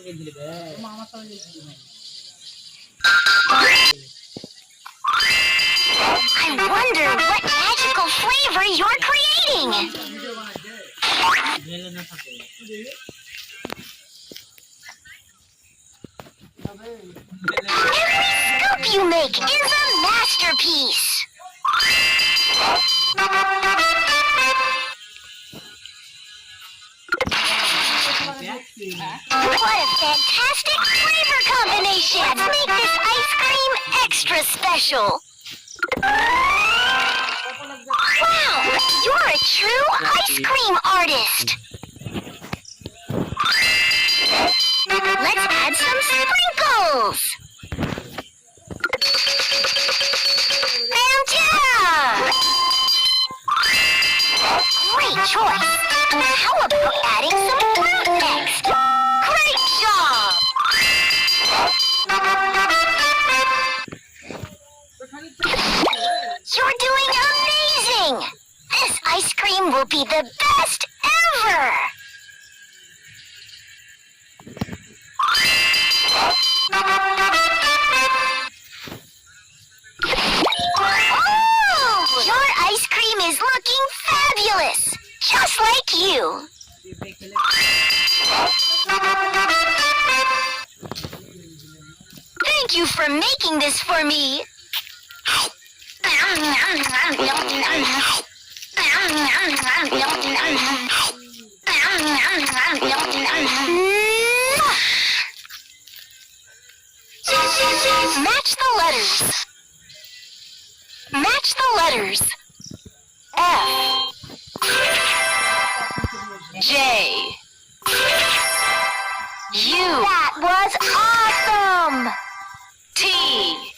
I wonder what magical flavor you're creating. Every scoop you make is a masterpiece. What a fantastic flavor combination! Let's make this ice cream extra special. Wow! You're a true ice cream artist! Let's add some sprinkles! And yeah! Great choice! How about adding some fruit next? Great job! You're doing amazing! This ice cream will be the best ever! Oh! Your ice cream is looking fabulous! Just like you! Thank you for making this for me! Match the letters. Match the letters. F. J. U. That was awesome! T.